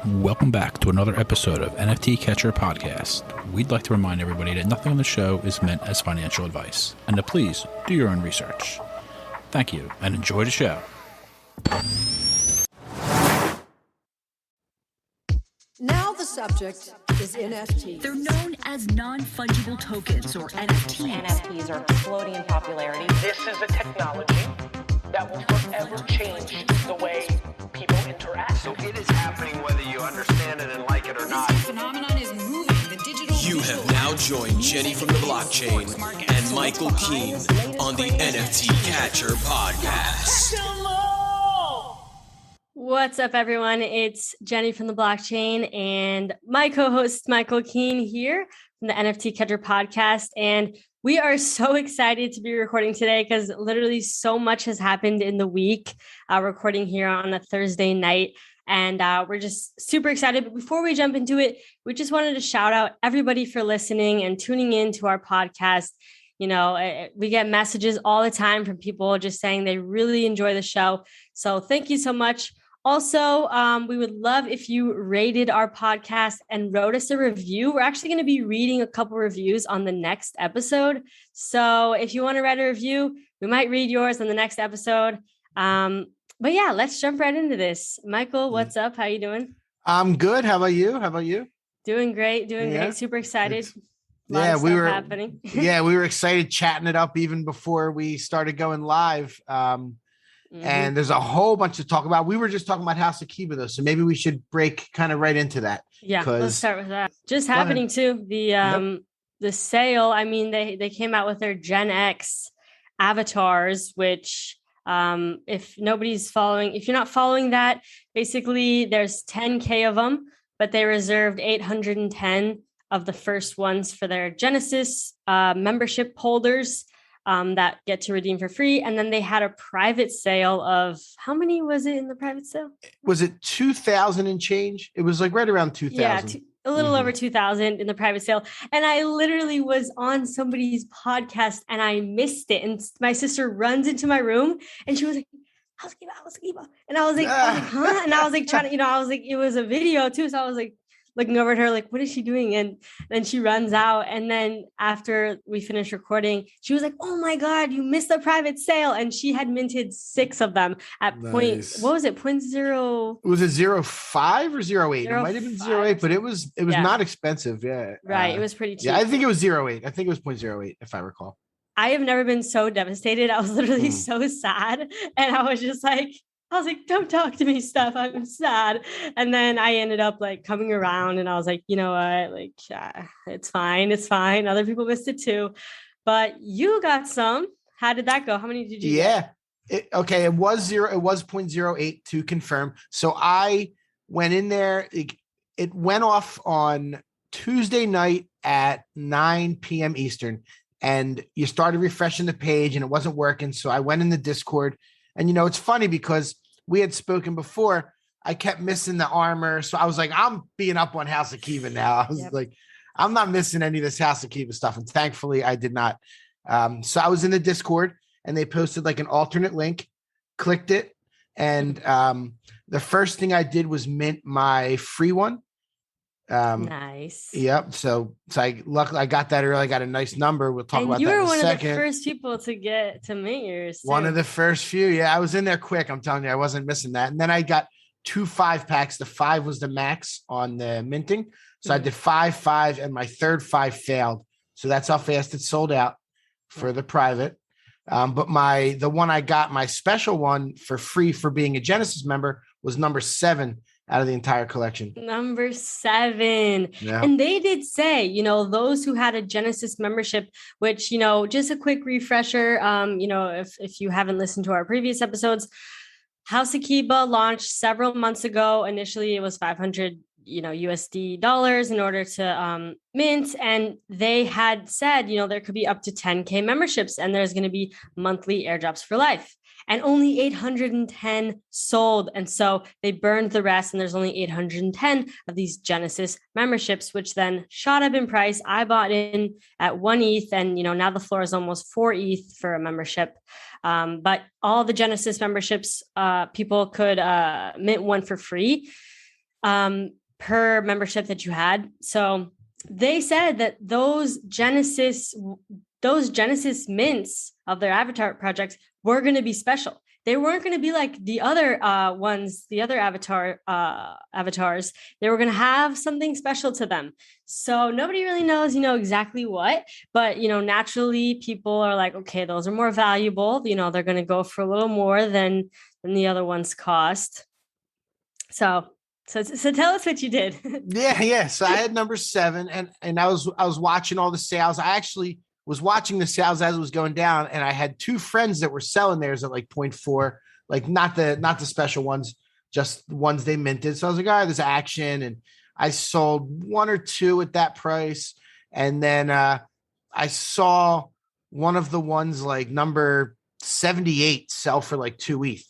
Welcome back to another episode of NFT Catcher Podcast. We'd like to remind everybody that nothing on the show is meant as financial advice, and to please do your own research. Thank you, and enjoy the show. Now the subject is NFTs. They're known as non-fungible tokens, or NFTs. NFTs are exploding in popularity. This is a technology that will forever change the way people interact. So it is happening whether you understand it and like it or not. This phenomenon is moving. The digital. You have now joined Jenny from the Blockchain and Michael Keene on the NFT Catcher Podcast. What's up, everyone? It's Jenny from the Blockchain and my co-host Michael Keene here from the NFT Catcher Podcast. And we are so excited to be recording today because literally so much has happened in the week, recording here on a Thursday night. And we're just super excited. But before we jump into it, we just wanted to shout out everybody for listening and tuning in to our podcast. You know, we get messages all the time from people just saying they really enjoy the show. So thank you so much. Also, we would love if you rated our podcast and wrote us a review. We're actually going to be reading a couple reviews on the next episode. So if you want to write a review, we might read yours on the next episode. But yeah, let's jump right into this. Michael, what's up? How you doing? I'm good. How about you? Doing great. Great. Super excited. We were happening. We were excited chatting it up even before we started going live. And there's a whole bunch to talk about. We were just talking about House of Kiba though, so maybe we should break kind of right into that. Yeah, let's start with that. Just happening too. The sale. I mean, they came out with their Gen X avatars, which if you're not following that, basically there's 10K of them, but they reserved 810 of the first ones for their Genesis membership holders. That get to redeem for free. And then they had a private sale of, how many was it in the private sale? Was it 2,000 and change? It was like right around 2,000. Yeah, a little over 2,000 in the private sale. And I literally was on somebody's podcast and I missed it. And my sister runs into my room and she was like, how's Kiba? And I was like, huh? And I was like, it was a video too. So I was like, looking over at her, like, what is she doing? And then she runs out. And then after we finished recording, she was like, oh my God, you missed the private sale. And she had minted 6 of them at what was it? 0.0. Was it 0.5 or 0.8? It might have been 0.8, but it was not expensive. Yeah. Right. It was pretty cheap. Yeah, I think it was 0.8. I think it was 0.08, if I recall. I have never been so devastated. I was literally so sad. And I was like, don't talk to me, Steph. I'm sad. And then I ended up like coming around and I was like, you know what? Like, it's fine. It's fine. Other people missed it too. But you got some. How did that go? How many did you get? It was 0.08 to confirm. So I went in there. It went off on Tuesday night at 9 p.m. Eastern. And you started refreshing the page and it wasn't working. So I went in the Discord. And, you know, it's funny because we had spoken before. I kept missing the armor. So I was like, I'm being up on House of Kiba now. I was like, I'm not missing any of this House of Kiba stuff. And thankfully, I did not. So I was in the Discord and they posted like an alternate link, clicked it. And the first thing I did was mint my free one. Nice. Yep. So luckily I got that early. I got a nice number. We'll talk about that in a second. You were one of the first people to get to mint yours. One of the first few. Yeah, I was in there quick. I'm telling you, I wasn't missing that. And then I got 2 5-packs. The 5 was the max on the minting. So I did 5, and my third 5 failed. So that's how fast it sold out for the private. But the one I got, my special one for free for being a Genesis member, was number 7 out of the entire collection. Number 7. Yeah. And they did say, you know, those who had a Genesis membership, which, you know, just a quick refresher, you know, if you haven't listened to our previous episodes, House of Kiba launched several months ago. Initially, it was $500, USD in order to mint. And they had said, you know, there could be up to 10K memberships and there's going to be monthly airdrops for life. And only 810 sold. And so they burned the rest. And there's only 810 of these Genesis memberships, which then shot up in price. I bought in at 1 ETH. And, you know, now the floor is almost 4 ETH for a membership. But all the Genesis memberships, people could mint one for free. per membership that you had. So they said that those Genesis mints of their avatar projects were going to be special. They weren't going to be like the other ones, the other avatars. They were going to have something special to them. So nobody really knows, exactly what, but, naturally people are like, okay, those are more valuable. They're going to go for a little more than the other ones cost. So tell us what you did. Yeah. So I had number 7 and I was watching all the sales. I actually was watching the sales as it was going down, and I had 2 friends that were selling theirs at like 0.4, like not the special ones, just the ones they minted. So I was like, all right, there's action. And I sold 1 or 2 at that price. And then I saw one of the ones like number 78 sell for like 2 ETH.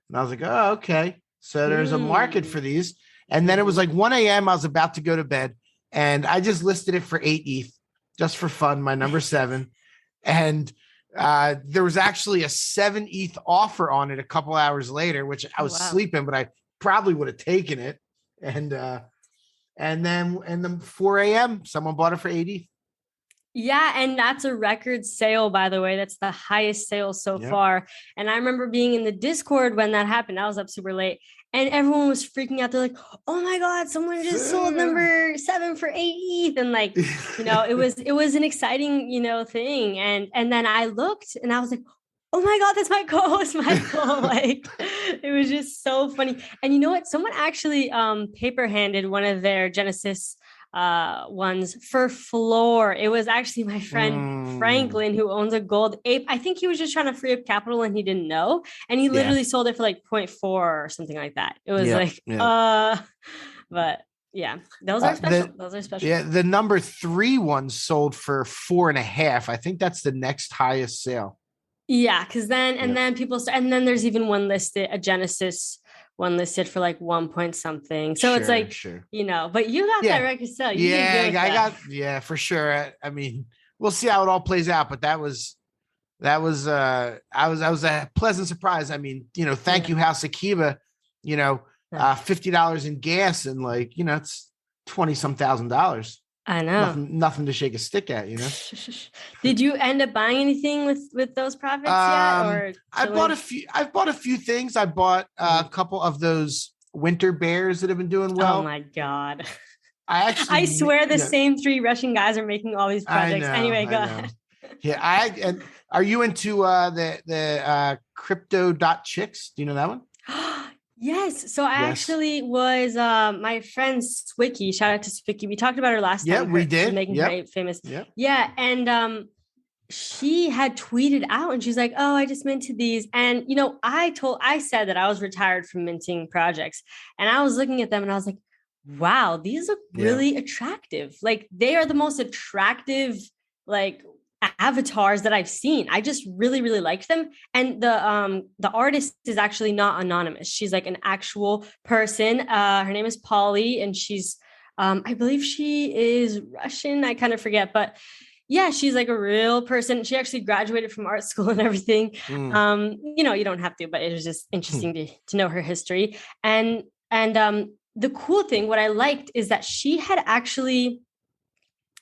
And I was like, oh, okay. So there's a market for these. And then it was like 1 a.m. I was about to go to bed, and I just listed it for 8 ETH. Just for fun, my number 7. And there was actually a 7 ETH offer on it a couple hours later, which I was sleeping, but I probably would have taken it. And then 4 a.m., someone bought it for 8 ETH. Yeah, and that's a record sale, by the way. That's the highest sale so far. And I remember being in the Discord when that happened. I was up super late, and everyone was freaking out. They're like, "Oh my God, someone just sold number 7 for 8 ETH!" And like, it was an exciting, thing. And then I looked, and I was like, "Oh my God, that's my co-host Michael!" Like, it was just so funny. And you know what? Someone actually paper-handed one of their Genesis ones for floor. It was actually my friend Franklin, who owns a gold ape. I think he was just trying to free up capital and he didn't know, and he literally sold it for like 0.4 or something like that. It was but yeah, those are special. Those are special. Yeah, the number 3 one sold for 4.5. I think that's the next highest sale. Yeah, because then people start, and then there's even one listed, a Genesis one listed for like 1 point something. So it's like, but you got that record sale. For sure. I mean, we'll see how it all plays out, but that was I was a pleasant surprise. I mean, thank you, House Akiba, $50 in gas, and like, it's 20 some $1,000. I know. Nothing to shake a stick at, Did you end up buying anything with those profits yet? Or I've bought a few things. I bought a couple of those winter bears that have been doing well. Oh my God. I swear the same 3 Russian guys are making all these projects. Anyway, go ahead. Yeah. And are you into the crypto.chicks? Do you know that one? Yes. So I actually was my friend Swicky. Shout out to Swicky. We talked about her last time. Yeah, we did. Making her famous. Yeah. And she had tweeted out and she's like, "Oh, I just minted these." And I said that I was retired from minting projects. And I was looking at them and I was like, wow, these look really attractive. Like, they are the most attractive like avatars that I've seen. I just really, really liked them. And the artist is actually not anonymous. She's like an actual person. Her name is Polly, and she's I believe she is Russian. I kind of forget, but yeah, she's like a real person. She actually graduated from art school and everything. You don't have to, but it was just interesting to know her history. And the cool thing, what I liked, is that she had actually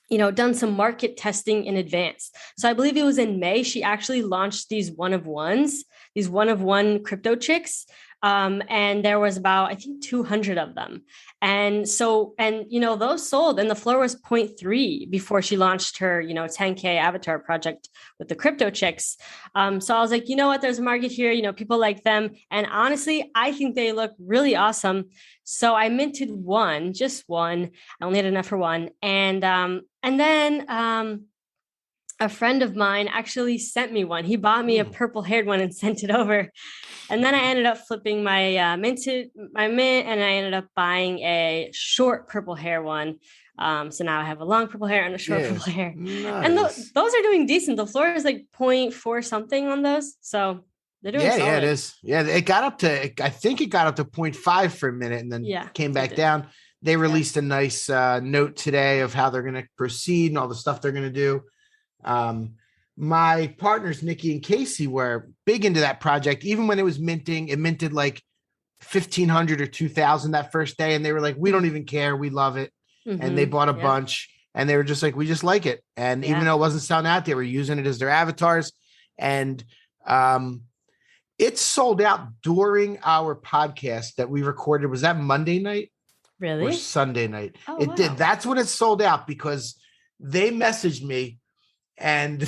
done some market testing in advance. So I believe it was in May, she actually launched these one of one crypto chicks. And there was about, I think, 200 of them. And those sold, and the floor was 0.3 before she launched her, 10K avatar project with the crypto chicks. So I was like, you know what, there's a market here, people like them. And honestly, I think they look really awesome. So I minted just one. I only had enough for one. And then a friend of mine actually sent me one. He bought me a purple haired one and sent it over. And then I ended up flipping my mint, and I ended up buying a short purple hair one. So now I have a long purple hair and a short purple hair. Nice. And those are doing decent. The floor is like 0.4 something on those. So they're doing solid. Yeah, it is. Yeah, it got up to, I think it got up to 0.5 for a minute and then came back down. They released a nice note today of how they're going to proceed and all the stuff they're going to do. My partners, Nikki and Casey, were big into that project. Even when it was minting, it minted like 1,500 or 2,000 that first day. And they were like, we don't even care. We love it. And they bought a bunch and they were just like, we just like it. And even though it wasn't selling out, they were using it as their avatars. And it sold out during our podcast that we recorded. Was that Monday night? Really? Or Sunday night? Oh, it did. That's when it sold out because they messaged me and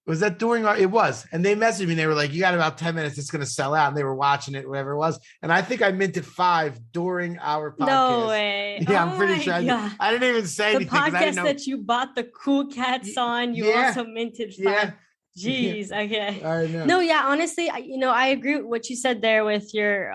was that during our, it was, and they messaged me and they were like, you got about 10 minutes. It's going to sell out. And they were watching it, whatever it was. And I think I minted 5 during our podcast. No way. Yeah, I'm pretty sure. I didn't even say anything. The podcast that you bought the cool cats on, you also minted 5. Yeah. Jeez. Okay. I know. No, yeah, honestly, I agree with what you said there with your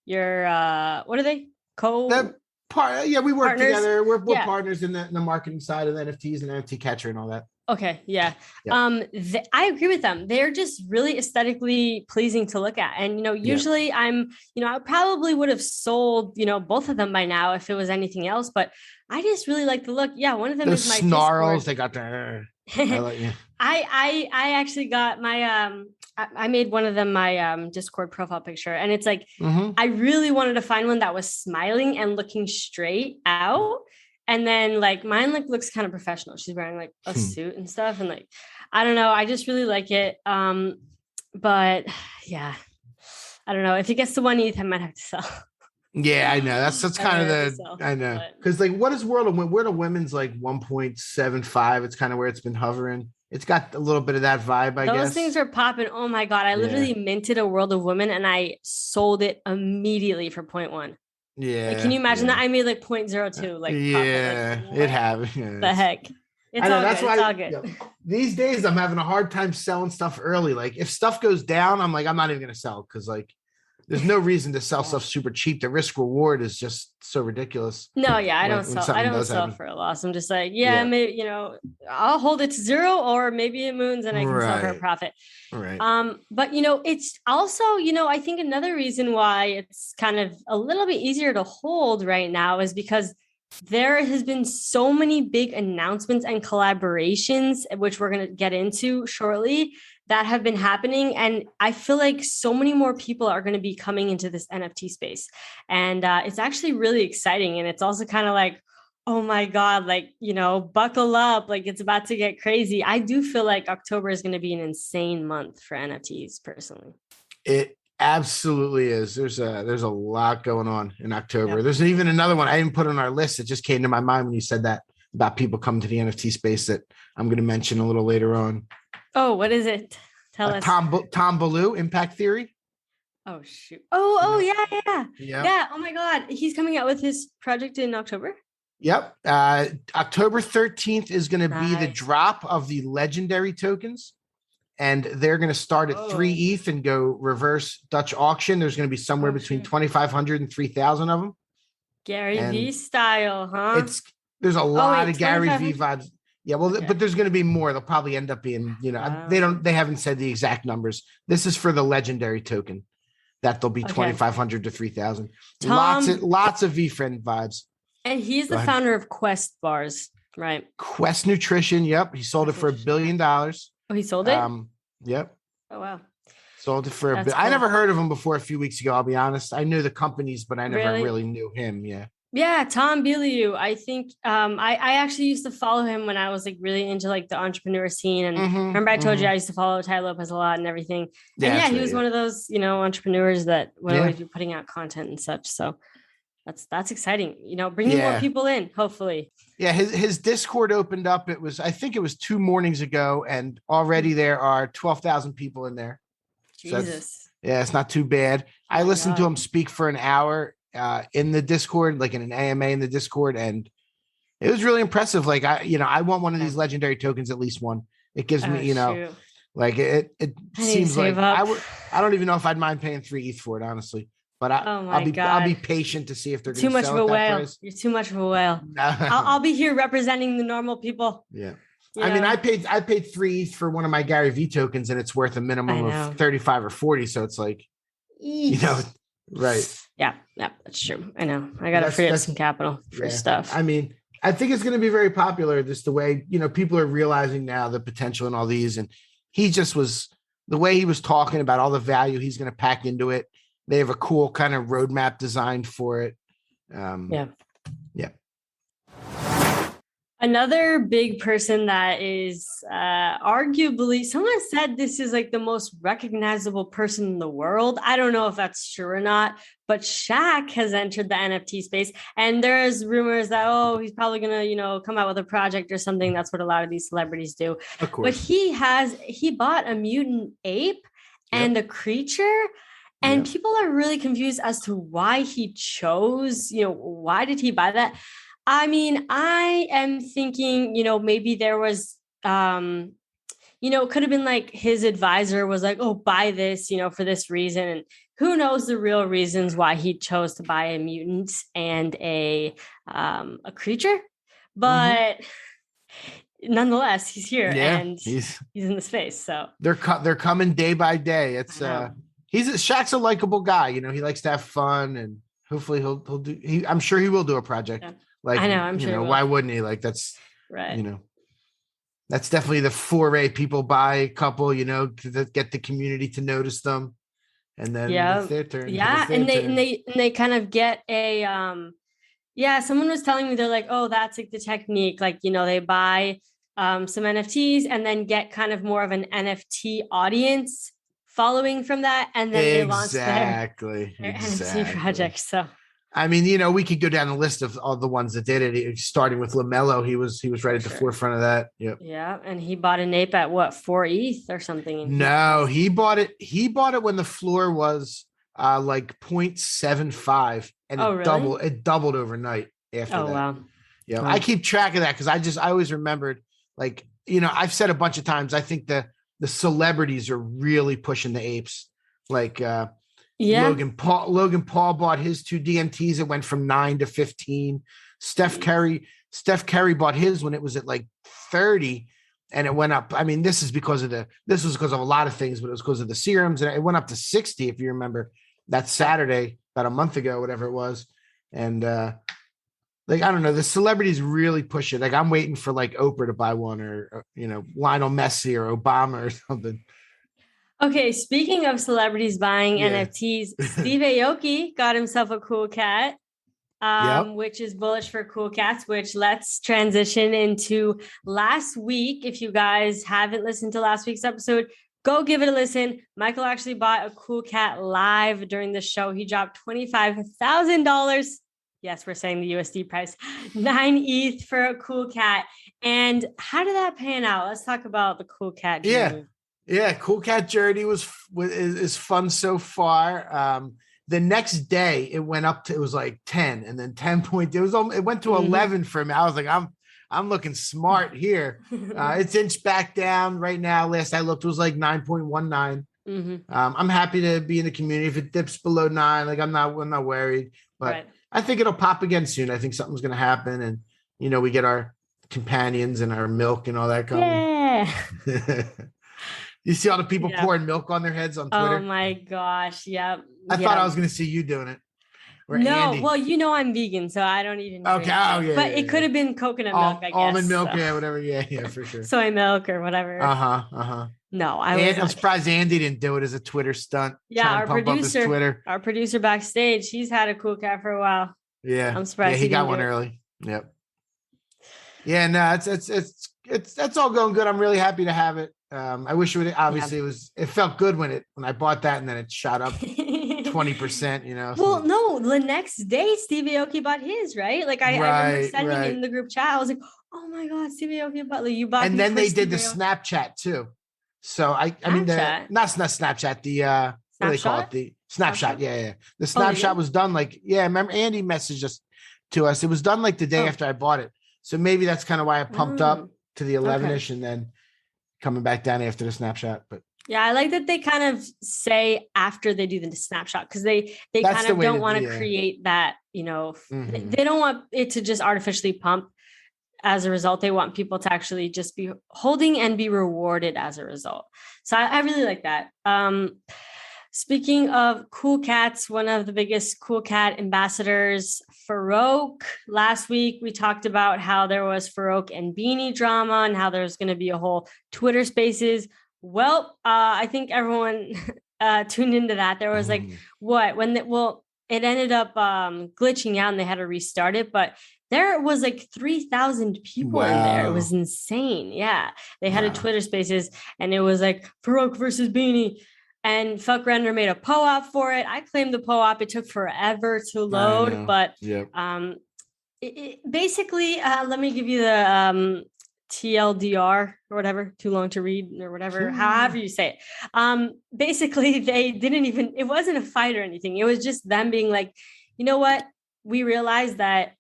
what are they? We work partners? together. We're partners in the marketing side of the NFTs and NFT Catcher and all that. Okay. Yeah. I agree with them. They're just really aesthetically pleasing to look at. And, usually I probably would have sold, both of them by now if it was anything else, but I just really like the look. Yeah. One of them is my snarls. Discord. They got their, I like, yeah. I actually got my, I made one of them my Discord profile picture, and it's like, I really wanted to find one that was smiling and looking straight out. And then mine looks kind of professional. She's wearing a suit and stuff. And I don't know. I just really like it. But yeah, I don't know. If it gets to 1 ETH, I might have to sell. Yeah, I know. That's kind of I know. Because what is World of Women's 1.75? It's kind of where it's been hovering. It's got a little bit of that vibe, I guess. Those things are popping. Oh my God. I literally minted a World of Women and I sold it immediately for 0.1. Yeah. Can you imagine that? I made 0.02. It happened. The heck. It's all good. These days I'm having a hard time selling stuff early. If stuff goes down, I'm I'm not even going to sell because there's no reason to sell stuff super cheap. The risk reward is just so ridiculous. No, yeah, I don't sell for a loss. I'm just maybe, I'll hold it to 0 or maybe it moons and I can sell for a profit. Right. But it's also, I think another reason why it's kind of a little bit easier to hold right now is because there has been so many big announcements and collaborations, which we're going to get into shortly, that have been happening. And I feel like so many more people are going to be coming into this NFT space. And it's actually really exciting. And it's also kind of oh my God, buckle up. It's about to get crazy. I do feel like October is going to be an insane month for NFTs personally. It absolutely is. There's a lot going on in October. There's even another one I didn't put on our list. It just came to my mind when you said that about people coming to the NFT space that I'm going to mention a little later on. Oh, what is it? Tell us. Tom Ballou, Impact Theory. Oh, shoot. Oh, yeah. Oh, my God. He's coming out with his project in October. Yep. October 13th is going to be the drop of the legendary tokens. And they're going to start at 3 ETH and go reverse Dutch auction. There's going to be somewhere between 2,500 and 3,000 of them. Gary V style, huh? There's a lot of Gary V vibes. Yeah, well, but there's going to be more. They'll probably end up being, they haven't said the exact numbers. This is for the legendary token that they'll be 2,500 to 3,000. Lots of V-friend vibes. And he's the founder of Quest Bars, right? Quest Nutrition. Yep. He sold it for $1 billion. Oh, he sold it? Yep. Oh, wow. Sold it for a bit. Cool. I never heard of him before a few weeks ago. I'll be honest. I knew the companies, but I never really knew him. Yeah. Yeah, Tom Bilyeu. I think I actually used to follow him when I was really into the entrepreneur scene. And remember I told you I used to follow Ty Lopez a lot and everything. And he was one of those, entrepreneurs that would always be putting out content and such. So that's exciting. Bringing more people in, hopefully. Yeah, his Discord opened up. I think it was 2 mornings ago, and already there are 12,000 people in there. Jesus. So it's not too bad. I listened to him speak for an hour in the Discord, in an AMA in the Discord, and it was really impressive. I want one of these legendary tokens, at least one. It gives me, it seems like I don't even know if I'd mind paying 3 ETH for it, honestly. But I'll be patient to see if they're going to sell too much of a whale. Price. You're too much of a whale. I'll be here representing the normal people. Yeah. I mean, I paid 3 ETH for one of my Gary V tokens, and it's worth a minimum of 35 or 40. So it's right. Yeah, that's true. I know. I got to free up some capital for stuff. I mean, I think it's going to be very popular. Just the way, people are realizing now the potential in all these. And he just was, the way he was talking about all the value he's going to pack into it. they have a cool kind of roadmap designed for it. Yeah. Yeah. Another big person that is arguably, someone said this is like the most recognizable person in the world. I don't know if that's true or not, but Shaq has entered the NFT space, and there's rumors that, oh, he's probably going to, come out with a project or something. That's what a lot of these celebrities do. Of course. But he bought a mutant ape and a creature. And people are really confused as to why he chose, why did he buy that? I mean, I am thinking, maybe there was, it could have been like his advisor was like, oh, buy this, for this reason. And who knows the real reasons why he chose to buy a mutant and a creature. But nonetheless, he's here and he's in the space. So they're coming day by day. It's Shaq's a likable guy. He likes to have fun, and hopefully he'll do. I'm sure he will do a project. Yeah. Like, I know, I'm sure. Why wouldn't he? Like, that's right. That's definitely the foray people buy a couple, to get the community to notice them, and then it's their turn. Yeah, and they kind of get a someone was telling me, they're like, oh, that's like the technique. Like, they buy some NFTs and then get kind of more of an NFT audience following from that, and then they launch their NFT project. So. I mean, we could go down the list of all the ones that did it. Starting with LaMelo, he was right at the forefront of that. Yep. Yeah, and he bought an ape at what, 4 ETH or something? No, he bought it. He bought it when the floor was like 0.75, and it doubled overnight after that. Oh wow! Yeah, I keep track of that because I always remembered, like, I've said a bunch of times, I think the celebrities are really pushing the apes, like. Logan Paul bought his 2 DMTs. It went from 9 to 15. Steph Curry bought his when it was at like 30, and it went up. I mean, this was because of a lot of things, but it was because of the serums, and it went up to 60. If you remember that Saturday, about a month ago, whatever it was. And like, I don't know, the celebrities really push it. Like, I'm waiting for like Oprah to buy one, or Lionel Messi or Obama or something. Okay, speaking of celebrities buying NFTs, Steve Aoki got himself a cool cat, which is bullish for cool cats, which let's transition into last week. If you guys haven't listened to last week's episode, go give it a listen. Michael actually bought a cool cat live during the show. He dropped $25,000. Yes, we're saying the USD price, 9 ETH for a cool cat. And how did that pan out? Let's talk about the cool cat journey. Yeah, cool cat journey is fun so far. The next day it went up to, it was like 10, and then 10 point. It went to 11 for me. I was like, I'm looking smart here. It's inched back down right now. Last I looked, it was like 9.19. I'm happy to be in the community. If it dips below 9, like I'm not worried. But I think it'll pop again soon. I think something's gonna happen, and we get our companions and our milk and all that coming. Yeah. You see all the people pouring milk on their heads on Twitter? Oh my gosh. Yep. I thought I was going to see you doing it. Or Andy. Well, I'm vegan, so I don't even. Okay. Oh, yeah. But it could have been coconut milk, I guess. Almond milk, whatever. Yeah, for sure. Soy milk or whatever. No, I'm surprised Andy didn't do it as a Twitter stunt. Yeah, our producer backstage, he's had a cool cat for a while. Yeah. I'm surprised he got one early. Yep. Yeah, no, it's that's all going good. I'm really happy to have it. I wish it would, obviously it felt good when I bought that, and then it shot up 20%, Well, no, the next day Steve Aoki bought his, right? Like I remember sending in the group chat. I was like, oh my God, Steve Aoki bought, like, you bought. And then they did the Snapchat too. So I mean, not Snapchat, the what do they call it? The Snapshot. Yeah. The Snapshot was done like, remember Andy messaged us to us. It was done like the day after I bought it. So maybe that's kind of why I pumped up to the 11-ish and then coming back down after the Snapshot. But yeah, I like that they kind of say after they do the Snapshot, because they kind of don't want to create that, they don't want it to just artificially pump. As a result, they want people to actually just be holding and be rewarded as a result. So I really like that. Speaking of cool cats, one of the biggest cool cat ambassadors, Farouk. Last week, we talked about how there was Farouk and Beanie drama and how there's going to be a whole Twitter Spaces. Well, I think everyone tuned into that. There was like it ended up glitching out and they had to restart it, but there was like 3,000 people in there. It was insane. Yeah. They had a Twitter Spaces and it was like Farouk versus Beanie. And Fuck Render made a PO-op for it. I claimed the PO-op. It took forever to load, but basically, let me give you the TLDR or whatever, too long to read or whatever, however you say it. Basically, they didn't even, it wasn't a fight or anything. It was just them being like, you know what? We realized that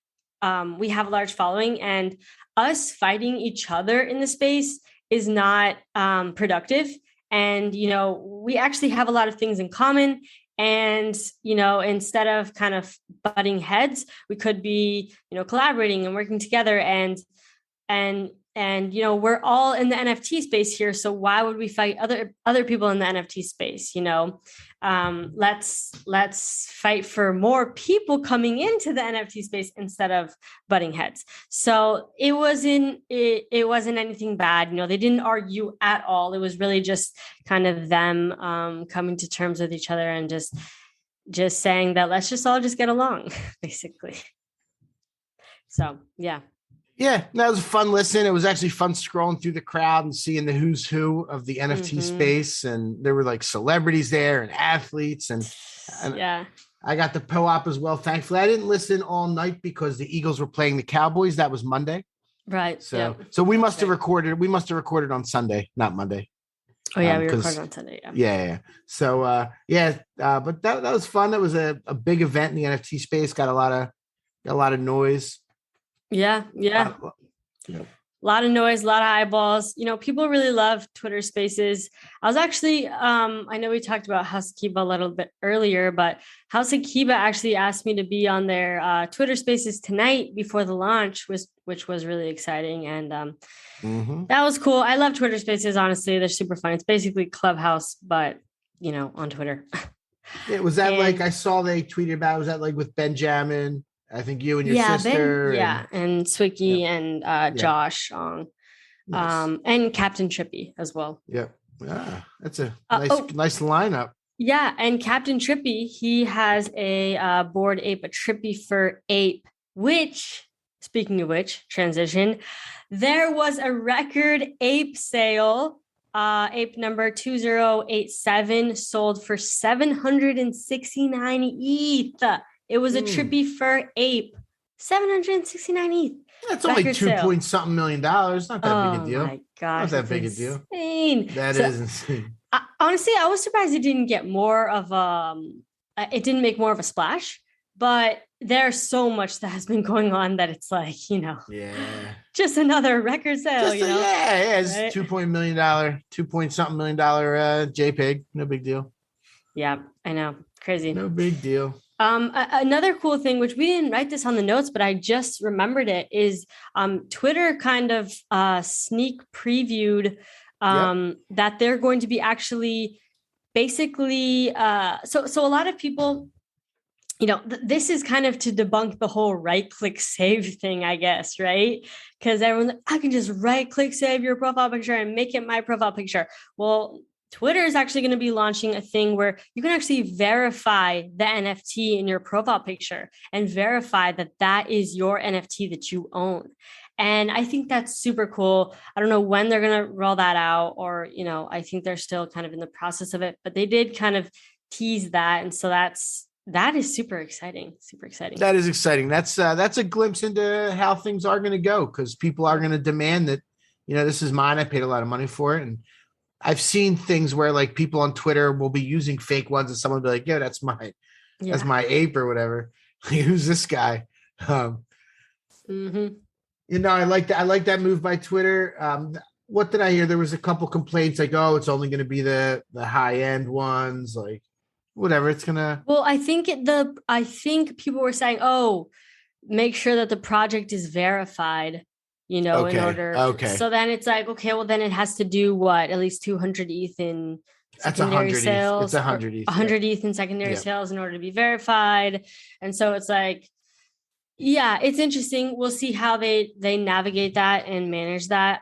we have a large following and us fighting each other in the space is not productive. And, we actually have a lot of things in common. And, instead of kind of butting heads, we could be, collaborating and working together and, we're all in the NFT space here. So why would we fight other people in the NFT space? Let's fight for more people coming into the NFT space instead of butting heads. So it wasn't anything bad. They didn't argue at all. It was really just kind of them coming to terms with each other and just saying that let's just all just get along, basically. So, yeah. Yeah, that was a fun listen. It was actually fun scrolling through the crowd and seeing the who's who of the NFT space. And there were like celebrities there and athletes. And I got the PO-op as well. Thankfully, I didn't listen all night because the Eagles were playing the Cowboys. That was Monday. Right. So we must have recorded. We must have recorded on Sunday, not Monday. Oh yeah, we recorded on Sunday. Yeah. So but that was fun. It was a big event in the NFT space. Got a lot of noise. Yeah. A lot of noise, a lot of eyeballs. People really love Twitter Spaces. I was actually, I know we talked about House of Kiba a little bit earlier, but House of Kiba actually asked me to be on their Twitter Spaces tonight before the launch, which was really exciting. And that was cool. I love Twitter Spaces, honestly. They're super fun. It's basically Clubhouse, but, on Twitter. Was that like, I saw they tweeted about, was that like with Benjamin? I think you and your sister. And Swicky and Josh Ong. Nice. And Captain Trippy as well. Yep. That's a nice lineup. Yeah, and Captain Trippy, he has a Bored Ape, a Trippy Fur Ape, which, speaking of which, transition, there was a record ape sale. Ape number 2087 sold for 769 ETH. It was a Trippy Fur Ape, 769 ETH. That's only $2.something million. Not that big a deal. Oh my gosh. Not that big a deal. Insane. That is insane. Honestly, I was surprised it didn't get more of it didn't make more of a splash, but there's so much that has been going on that it's like, just another record sale, it's right? $2.something million JPEG. No big deal. Yeah, I know. Crazy. No big deal. Another cool thing, which we didn't write this on the notes, but I just remembered it, is Twitter kind of sneak previewed that they're going to be actually basically so a lot of people, this is kind of to debunk the whole right click save thing, I guess, right? Because everyone's like, I can just right click save your profile picture and make it my profile picture. Well, Twitter is actually going to be launching a thing where you can actually verify the NFT in your profile picture and verify that that is your NFT that you own. And I think that's super cool. I don't know when they're going to roll that out, or, I think they're still kind of in the process of it, but they did kind of tease that. And so that is super exciting. Super exciting. That is exciting. That's a glimpse into how things are going to go, because people are going to demand that, this is mine. I paid a lot of money for it. And I've seen things where like people on Twitter will be using fake ones and someone will be like, yo, that's mine. Yeah. That's my ape or whatever. Who's this guy? I like that move by Twitter. What did I hear? There was a couple complaints like, oh, it's only going to be the high end ones, like whatever. It's gonna. Well, I think people were saying, oh, make sure that the project is verified. In order. Okay. So then it's like, okay, well then it has to do what? At least 200 ETH in secondary sales. It's 100 ETH. 100 ETH in secondary sales in order to be verified. And so it's like, Yeah, it's interesting. We'll see how they navigate that and manage that.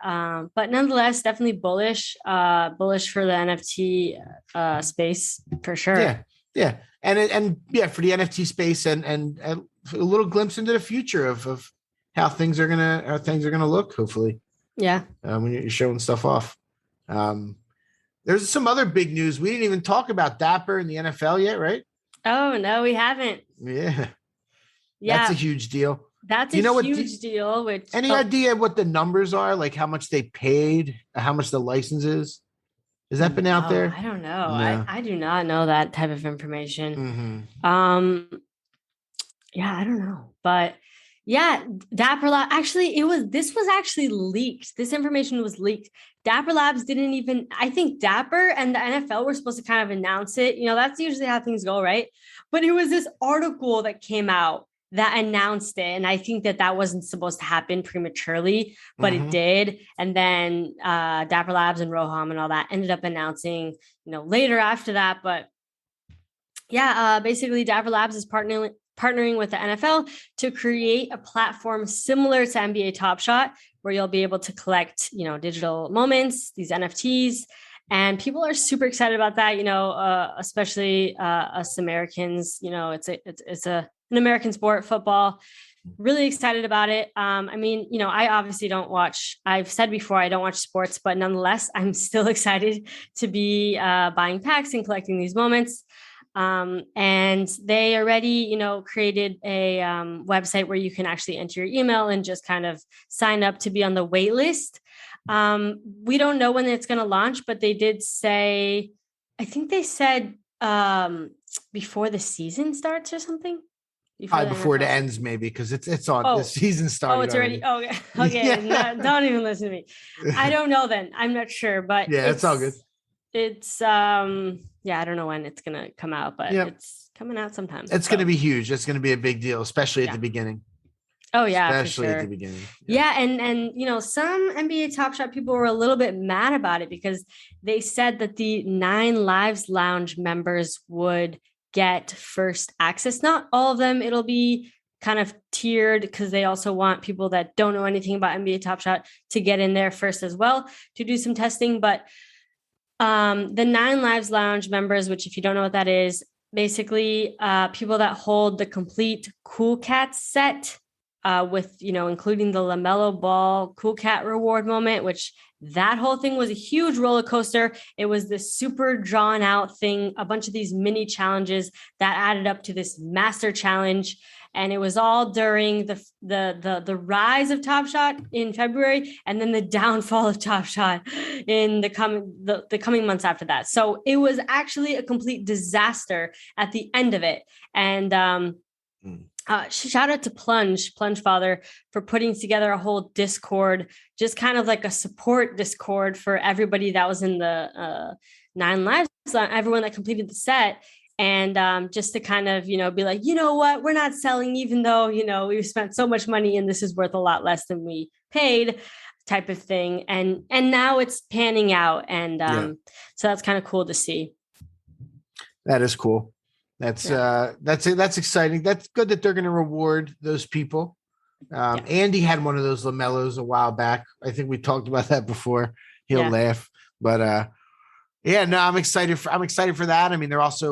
But nonetheless, definitely bullish for the NFT space for sure. Yeah. And yeah, for the NFT space and a little glimpse into the future of how things are gonna look, hopefully. Yeah. When you're showing stuff off. There's some other big news. We didn't even talk about Dapper in the NFL yet, right? Oh no, we haven't. Yeah. Yeah. That's a huge deal. That's a huge deal. Any idea what the numbers are? Like how much they paid, how much the license is? Has that been out there? I don't know. No. I do not know that type of information. Mm-hmm. Yeah, I don't know. But yeah, Dapper Lab actually this was actually leaked. This information was leaked. Dapper Labs didn't even, I think Dapper and the NFL were supposed to kind of announce it. That's usually how things go, right? But it was this article that came out that announced it. And I think that wasn't supposed to happen prematurely, but it did. And then Dapper Labs and Roham and all that ended up announcing, later after that. But yeah, basically Dapper Labs is partnering with the NFL to create a platform similar to NBA Top Shot, where you'll be able to collect, digital moments, these NFTs. And people are super excited about that, especially us Americans. It's an American sport, football. Really excited about it. I obviously don't watch. I've said before I don't watch sports, but nonetheless, I'm still excited to be buying packs and collecting these moments. And they already, created a website where you can actually enter your email and just kind of sign up to be on the wait list. We don't know when it's going to launch, but they did say, I think they said before the season starts or something. Before it ends, maybe, because it's on the season started. Oh, it's already. Okay. Yeah. Don't even listen to me. I don't know. Then I'm not sure, but yeah, it's all good. It's I don't know when it's gonna come out, but it's coming out sometime. It's gonna be huge. It's gonna be a big deal, especially at the beginning. Oh yeah, especially for sure. At the beginning. Yeah, and some NBA Top Shot people were a little bit mad about it because they said that the 9 Lives Lounge members would get first access. Not all of them. It'll be kind of tiered because they also want people that don't know anything about NBA Top Shot to get in there first as well to do some testing. But the 9 Lives Lounge members, which if you don't know what that is, basically people that hold the complete Cool Cat set with, including the LaMelo Ball Cool Cat reward moment, which that whole thing was a huge roller coaster. It was this super drawn out thing, a bunch of these mini challenges that added up to this master challenge. And it was all during the rise of Top Shot in February, and then the downfall of Top Shot in the coming months after that. So it was actually a complete disaster at the end of it. And shout out to Plunge Father for putting together a whole Discord, just kind of like a support Discord for everybody that was in the 9 Lives, everyone that completed the set. And just to kind of, be like, you know what, we're not selling, even though, we've spent so much money and this is worth a lot less than we paid, type of thing. And now it's panning out. And so that's kind of cool to see. That is cool. That's exciting. That's good that they're going to reward those people. Andy had one of those LaMelos a while back. I think we talked about that before. He'll laugh, but I'm excited for that. I mean,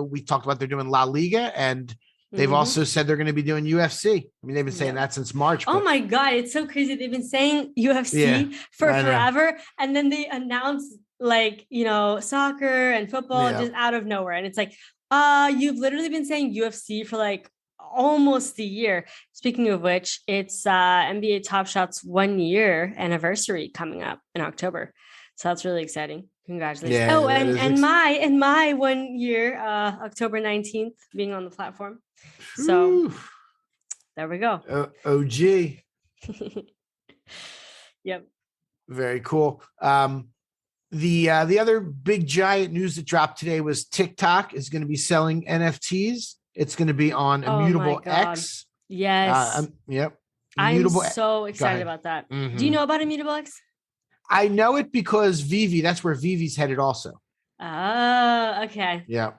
we talked about they're doing La Liga, and they've also said they're going to be doing UFC. I mean, they've been saying that since March. Oh my God. It's so crazy. They've been saying UFC for forever. And then they announced soccer and football just out of nowhere. And it's like, you've literally been saying UFC for like almost a year. Speaking of which, it's NBA Top Shot's 1 year anniversary coming up in October. So that's really exciting. Congratulations. Yeah, and my 1 year, October 19th, being on the platform. So there we go. OG. Yep. Very cool. The other big giant news that dropped today was TikTok is going to be selling NFTs. It's going to be on Immutable X. Yes. Yep. I'm so excited about that. Mm-hmm. Do you know about Immutable X? I know it because that's where Vivi's headed also. Oh, okay. Yeah.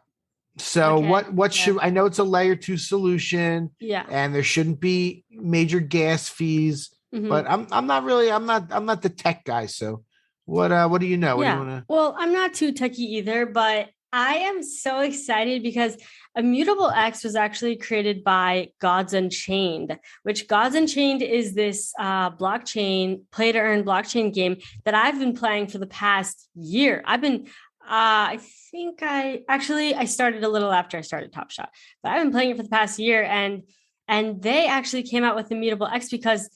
So Okay. what should I know? It's a layer 2 solution, Yeah. and there shouldn't be major gas fees. Mhm. But I'm not the tech guy. So what do you know? What do you Yeah. want to? Well, I'm not too techie either, but I am so excited because Immutable X was actually created by Gods Unchained, which Gods Unchained is this blockchain, play to earn blockchain game that I've been playing for the past year. I think I started a little after I started Top Shot, but I've been playing it for the past year, and they actually came out with Immutable X because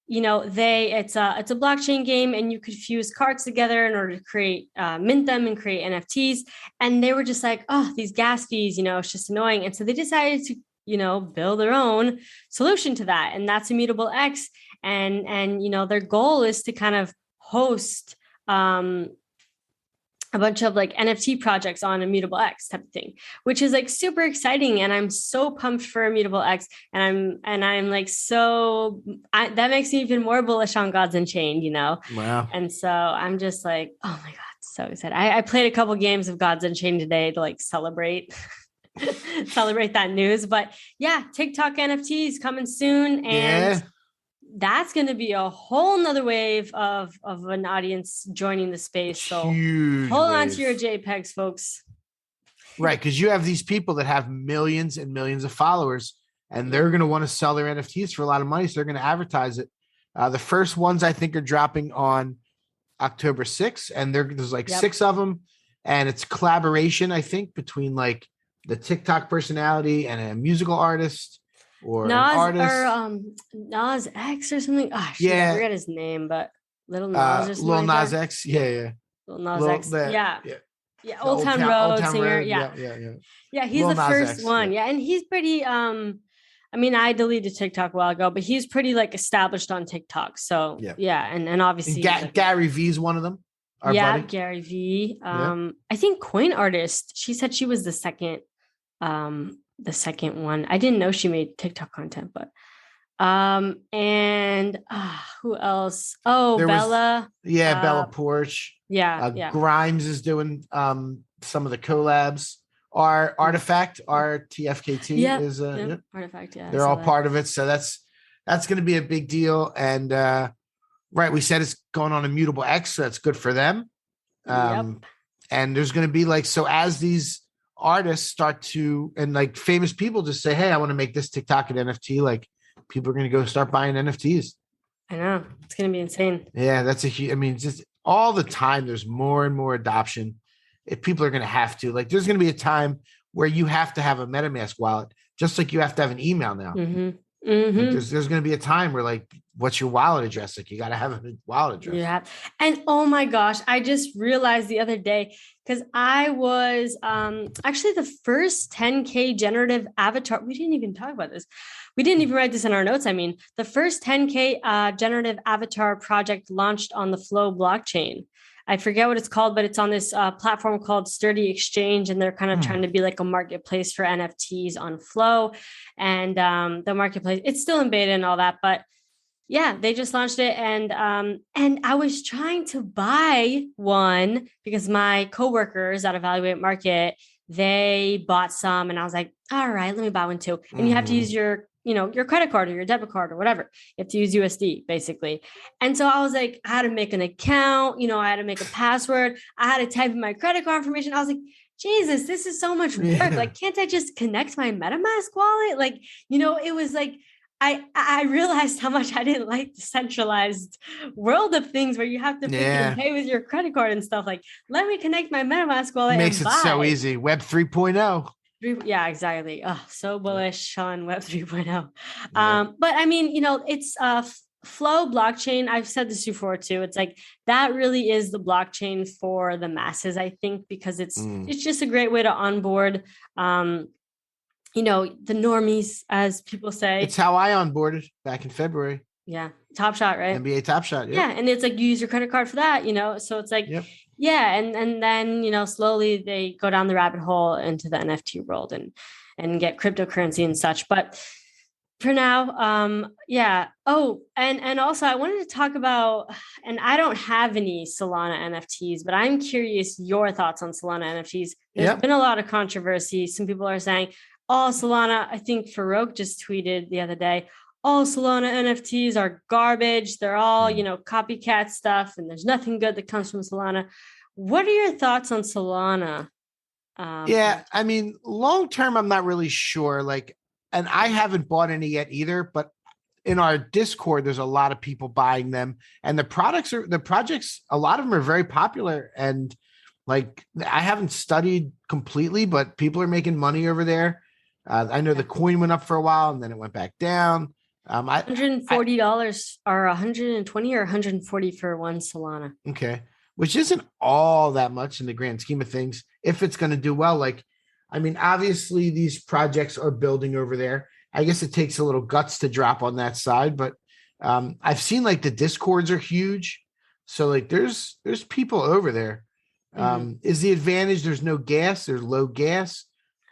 it's a blockchain game, and you could fuse cards together in order to create mint them and create NFTs. And they were just like, oh, these gas fees, it's just annoying. And so they decided to build their own solution to that, and that's Immutable X. And their goal is to kind of host a bunch of like NFT projects on Immutable X type of thing, which is like super exciting. And I'm so pumped for Immutable X. And I'm like, that makes me even more bullish on Gods Unchained, Wow. And so I'm just like, oh my God, so excited. I played a couple games of Gods Unchained today to like celebrate that news. But yeah, TikTok NFTs coming soon. And that's going to be a whole nother wave of an audience joining the space. So Huge hold wave. on to your JPEGs, folks. Right, because you have these people that have millions and millions of followers, and they're going to want to sell their NFTs for a lot of money, so they're going to advertise it. The first ones I think are dropping on October 6th, and there's like 6 of them, and it's collaboration, I think, between like the TikTok personality and a musical artist. Or Nas X or something. Oh, I forget his name, but Little Nas or something. Lil Nas X, yeah. Lil Nas X, yeah. Old Town Road singer, yeah. He's Lil the Nas first X, one, and he's pretty. I deleted TikTok a while ago, but he's pretty like established on TikTok. So and obviously Gary V's one of them. Buddy. Gary V. I think Coin Artist. She said she was the second. The second one. I didn't know she made TikTok content, but and who else? Oh, Bella. Bella Porsche. Grimes is doing some of the collabs. Our Artifact, our TFKT is Artifact, they're all part of it. So that's going to be a big deal. And right, we said it's going on Immutable X, so that's good for them. And there's going to be like, so as these artists start to, and like famous people just say, hey, I want to make this TikTok an NFT, like people are going to go start buying NFTs. I know, it's going to be insane. Yeah, that's just all the time there's more and more adoption. If people are going to have to, like, there's going to be a time where you have to have a MetaMask wallet, just like you have to have an email now. Like there's going to be a time where like, what's your wallet address? Like you got to have a wallet address. Yeah. And oh my gosh, I just realized the other day, because I was actually the first 10K generative avatar. We didn't even talk about this. We didn't even write this in our notes. I mean, the first 10K generative avatar project launched on the Flow blockchain. I forget what it's called, but it's on this platform called Sturdy Exchange, and they're kind of trying to be like a marketplace for NFTs on Flow. And the marketplace, it's still in beta and all that, but yeah, they just launched it. And I was trying to buy one because my coworkers at Evaluate Market, they bought some, and I was like, all right, let me buy one too. And you have to use your credit card or your debit card or whatever. You have to use USD basically. And so I was like, I had to make an account, I had to make a password. I had to type in my credit card information. I was like, Jesus, this is so much work. Yeah. Like, can't I just connect my MetaMask wallet? Like, it was like, I realized how much I didn't like the centralized world of things where you have to pay with your credit card and stuff. Like, let me connect my MetaMask wallet. Makes it so easy. Web 3.0. Yeah, exactly. Oh, so bullish on Web 3.0. But I mean, it's Flow blockchain. I've said this before too. It's like that really is the blockchain for the masses, I think, because it's just a great way to onboard the normies, as people say. It's how I onboarded back in February. Yeah. Top Shot, right? NBA Top Shot. Yeah. And it's like you use your credit card for that, so it's like, yeah. And then, slowly they go down the rabbit hole into the NFT world and get cryptocurrency and such. But for now. Yeah. Oh, and also I wanted to talk about, and I don't have any Solana NFTs, but I'm curious your thoughts on Solana NFTs. There's been a lot of controversy. Some people are saying, all Solana, I think Farouk just tweeted the other day, all Solana NFTs are garbage. They're all, copycat stuff, and there's nothing good that comes from Solana. What are your thoughts on Solana? I mean, long term, I'm not really sure. And I haven't bought any yet either, but in our Discord, there's a lot of people buying them, and the projects, a lot of them are very popular. And I haven't studied completely, but people are making money over there. I know the coin went up for a while and then it went back down. $140 or 120 or 140 for one Solana. Okay. Which isn't all that much in the grand scheme of things. If it's going to do well, obviously these projects are building over there. I guess it takes a little guts to drop on that side, but I've seen the Discords are huge. So there's people over there. Is the advantage there's no gas, there's low gas?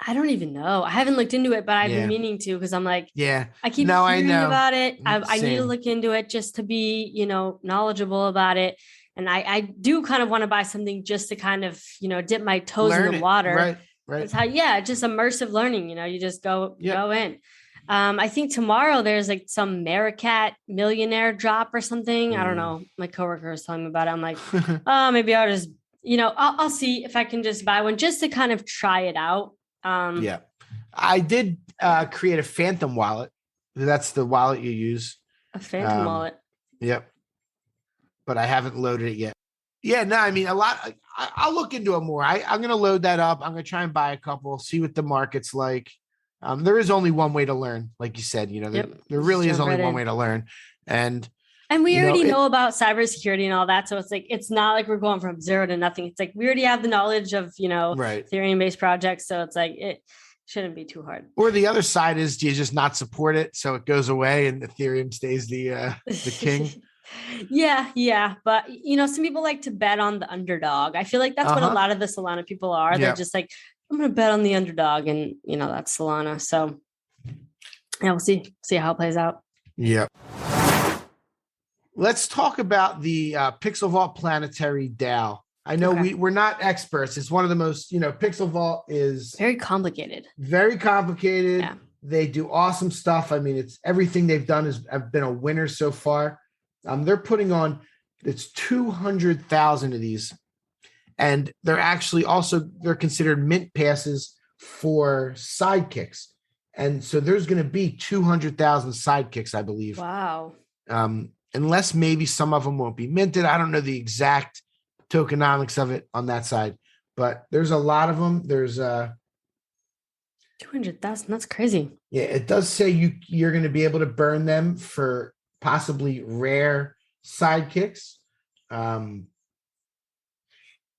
I don't even know. I haven't looked into it, but I've been meaning to, because I'm I keep hearing about it. I need to look into it just to be, knowledgeable about it. And I do kind of want to buy something just to kind of, dip my toes in the water. Right. It's how, just immersive learning, you just go in. I think tomorrow there's some Meerkat millionaire drop or something. I don't know. My coworker was telling me about it. I'm maybe I'll just, I'll see if I can just buy one just to kind of try it out. I did create a Phantom wallet. That's the wallet you use. A Phantom wallet. Yep. But I haven't loaded it yet. Yeah, no, I mean, a lot. I'll look into it more. I'm going to load that up. I'm going to try and buy a couple, see what the market's like. There is only one way to learn. Like you said, there really is only one way to learn. And we already know about cybersecurity and all that. So it's not like we're going from zero to nothing. It's we already have the knowledge of, Ethereum-based projects. So it shouldn't be too hard. Or the other side is, do you just not support it so it goes away and Ethereum stays the king? Yeah. But, some people like to bet on the underdog. I feel like that's what a lot of the Solana people are. They're just I'm going to bet on the underdog, and, that's Solana. So we'll see how it plays out. Yeah. Let's talk about the Pixel Vault Planetary DAO. I know we're not experts. It's one of the most, Pixel Vault is very complicated. Very complicated. Yeah. They do awesome stuff. I mean, it's everything they've done have been a winner so far. They're putting on, it's 200,000 of these, and they're actually they're considered mint passes for sidekicks. And so there's going to be 200,000 sidekicks, I believe. Wow. Unless maybe some of them won't be minted. I don't know the exact tokenomics of it on that side, but there's a lot of them. There's 200,000. That's crazy. Yeah, it does say you're going to be able to burn them for possibly rare sidekicks.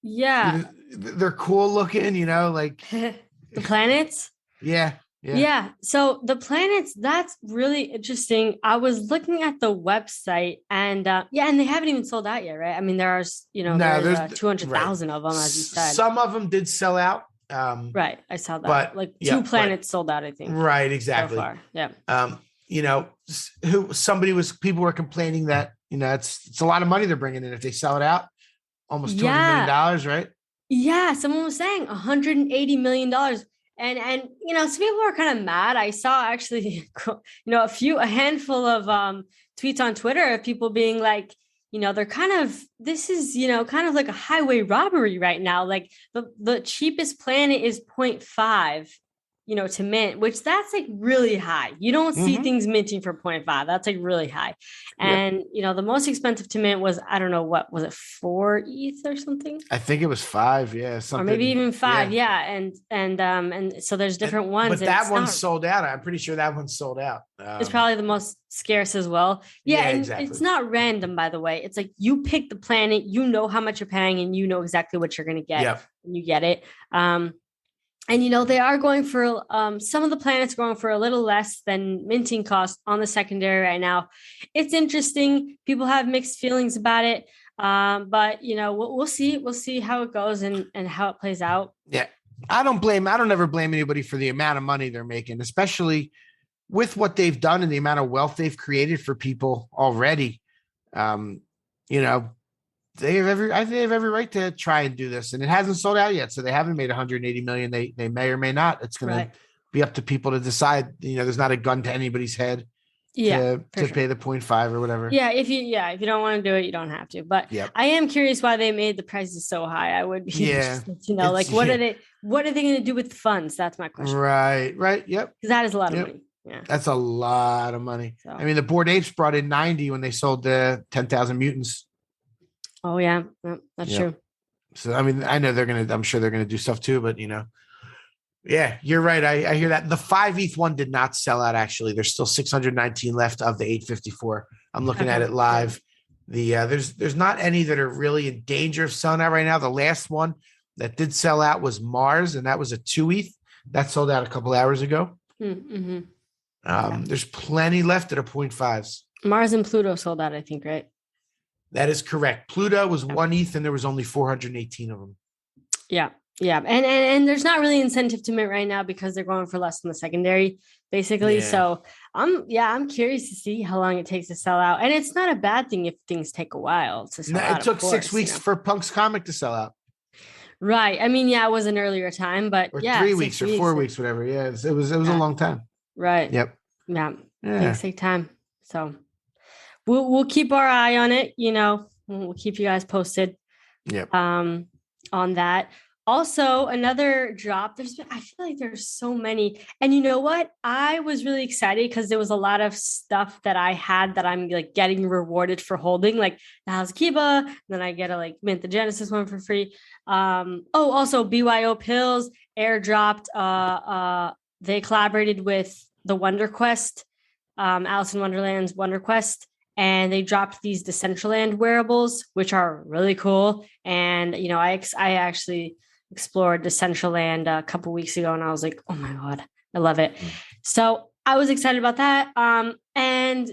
They're cool looking, the planets. Yeah. So the planets, that's really interesting. I was looking at the website, and and they haven't even sold out yet, right? I mean, there are, there's 200,000 of them, as you said. Some of them did sell out. Right. I saw that. But two planets sold out, I think. Right. Exactly. So far. Yeah. People were complaining that, it's a lot of money they're bringing in if they sell it out. Almost $200 million, right? Yeah. Someone was saying $180 million. And some people are kind of mad. I saw actually, a handful of tweets on Twitter of people being like, they're this is, kind of like a highway robbery right now. Like the cheapest planet is 0.5, to mint, which that's really high. You don't see things minting for 0.5. That's really high. And, the most expensive to mint was, I don't know, what was it, 4 ETH or something? I think it was 5. Yeah. Or maybe even 5. Yeah. And so there's different ones. But that one's sold out. I'm pretty sure that one's sold out. It's probably the most scarce as well. Yeah. And exactly. It's not random, by the way. It's you pick the planet, how much you're paying, and exactly what you're going to get. Yep. And you get it. And, they are going for, some of the planets going for a little less than minting cost on the secondary right now. It's interesting. People have mixed feelings about it. But, we'll see. We'll see how it goes and how it plays out. Yeah. I don't ever blame anybody for the amount of money they're making, especially with what they've done and the amount of wealth they've created for people already, you know, I think they have every right to try and do this, and it hasn't sold out yet. So they haven't made 180 million. They may or may not. It's going to be up to people to decide. You know, there's not a gun to anybody's head to pay the 0.5 or whatever. Yeah. If you don't want to do it, you don't have to. But I am curious why they made the prices so high. I would be interested to know, like, what are they going to do with the funds? That's my question. Right. Yep. Because that is a lot of money. Yeah. That's a lot of money. So. I mean, the Bored Apes brought in 90 when they sold the 10,000 mutants. Oh yeah, that's true. So, I mean, I'm sure they're going to do stuff too, but you know, yeah, you're right. I hear that. The 5 ETH one did not sell out. Actually, there's still 619 left of the 854. I'm looking at it live. There's not any that are really in danger of selling out right now. The last one that did sell out was Mars, and that was a 2 ETH that sold out a couple hours ago. Mm-hmm. There's plenty left at a 0.5s. Mars and Pluto sold out, I think, right? That is correct. Pluto was 1 ETH and there was only 418 of them. Yeah. And there's not really incentive to mint right now because they're going for less than the secondary, basically. Yeah. So I'm curious to see how long it takes to sell out. And it's not a bad thing if things take a while to sell out. It took 6 weeks for Punk's comic to sell out. Right. I mean, it was an earlier time, but or 3 weeks or 4 weeks, whatever. Yeah, it was a long time. Right. Yep. Yeah. Things take time. So we'll keep our eye on it. You know, we'll keep you guys posted. Yep. On that. Also, another drop. I feel like there's so many. And you know what? I was really excited because there was a lot of stuff that I had that I'm like getting rewarded for holding, like the House of Kiba. Then I get to mint the Genesis one for free. Also BYO Pills airdropped. They collaborated with the Wonder Quest, Alice in Wonderland's Wonder Quest. And they dropped these Decentraland wearables, which are really cool. And, you know, I actually explored Decentraland a couple weeks ago and I was like, oh my God, I love it. So I was excited about that. And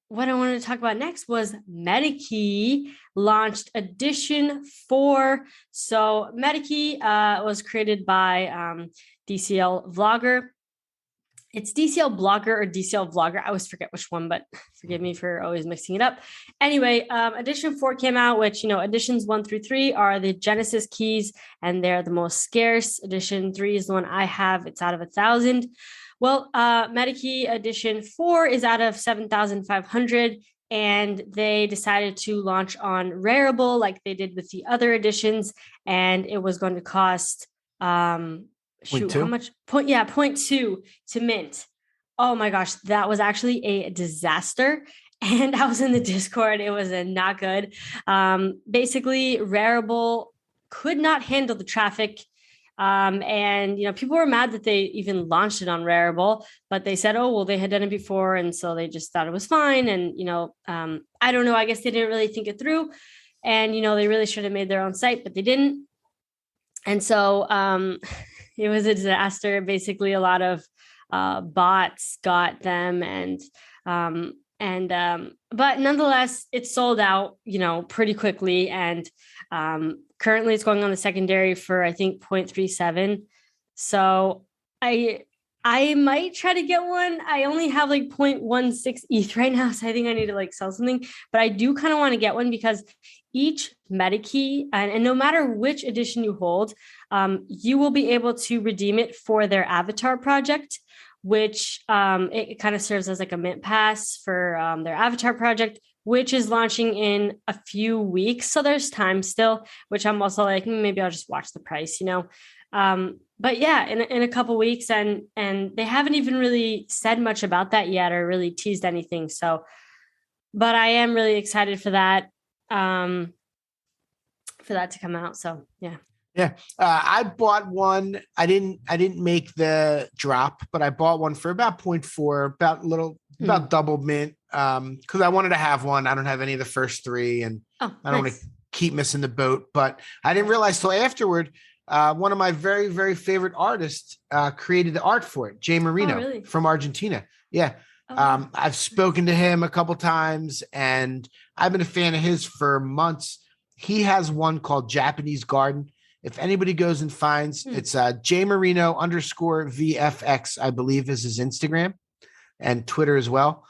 what I wanted to talk about next was MetaKey launched edition 4. So MetaKey was created by DCL Vlogger. It's DCL Blogger or DCL Vlogger. I always forget which one, but forgive me for always mixing it up. Anyway, edition 4 came out, which, you know, editions 1 through 3 are the Genesis keys, and they're the most scarce. Edition 3 is the one I have. It's out of 1,000. Well, MetaKey edition 4 is out of 7,500, and they decided to launch on Rarible like they did with the other editions, and it was going to cost how much? 0.2 to mint. Oh my gosh, that was actually a disaster. And I was in the Discord. It was not good. Basically, Rarible could not handle the traffic. And, you know, people were mad that they even launched it on Rarible, but they said, oh, well, they had done it before. And so they just thought it was fine. And, you know, I don't know. I guess they didn't really think it through. And, you know, they really should have made their own site, but they didn't. And so, it was a disaster. Basically, a lot of bots got them, but nonetheless, it sold out, you know, pretty quickly. And currently, it's going on the secondary for I think 0.37. So I might try to get one. I only have like 0.16 ETH right now, so I think I need to like sell something. But I do kind of want to get one because each MetaKey, and no matter which edition you hold, you will be able to redeem it for their avatar project, which it kind of serves as like a mint pass for their avatar project, which is launching in a few weeks. So there's time still, which I'm also like, maybe I'll just watch the price, you know. But yeah, in a couple weeks, and they haven't even really said much about that yet or really teased anything. So, but I am really excited for that to come out. So yeah. Yeah. I bought one. I didn't make the drop, but I bought one for about 0.4, about double mint. Cause I wanted to have one. I don't have any of the first 3 and I don't want to keep missing the boat, but I didn't realize till afterward, one of my very, very favorite artists created the art for it, Jay Marino from Argentina. Yeah. I've spoken to him a couple times and I've been a fan of his for months. He has one called Japanese Garden. If anybody goes and finds, it's J Marino _VFX, I believe is his Instagram. and Twitter as well.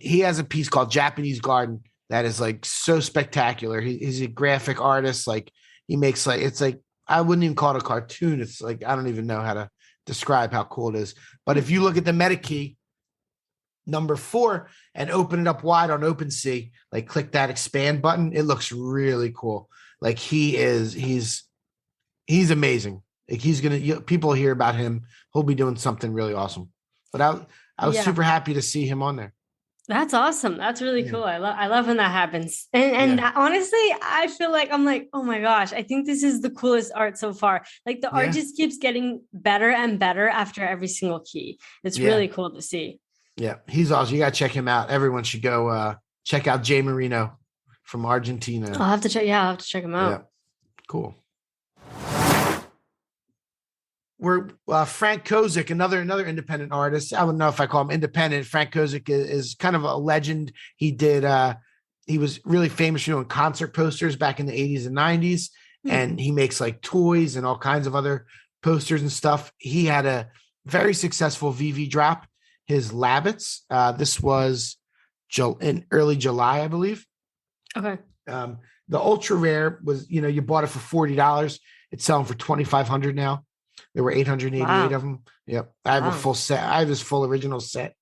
He has a piece called Japanese Garden that is like so spectacular. He's a graphic artist. Like he makes it's like, I wouldn't even call it a cartoon. It's like, I don't even know how to describe how cool it is. But if you look at the meta key number 4 and open it up wide on OpenSea, like click that expand button, it looks really cool. Like he's amazing. Like people hear about him. He'll be doing something really awesome. But I was super happy to see him on there. That's awesome. That's really cool. I love when that happens. And honestly, I feel like I'm like, oh my gosh, I think this is the coolest art so far. Like the art just keeps getting better and better after every single key. It's really cool to see. Yeah, he's awesome. You got to check him out. Everyone should go check out Jay Marino from Argentina. I'll have to check. Yeah, I'll have to check him out. Yeah, cool. We're Frank Kozik, another independent artist. I don't know if I call him independent. Frank Kozik is kind of a legend. He did. He was really famous for doing concert posters back in the 80s and 90s, and he makes like toys and all kinds of other posters and stuff. He had a very successful VV drop. His Labbits. This was in early July, I believe. Okay. The ultra rare was, you bought it for $40. It's selling for $2,500 now. There were 888 of them. Yep. I have a full set. I have this full original set.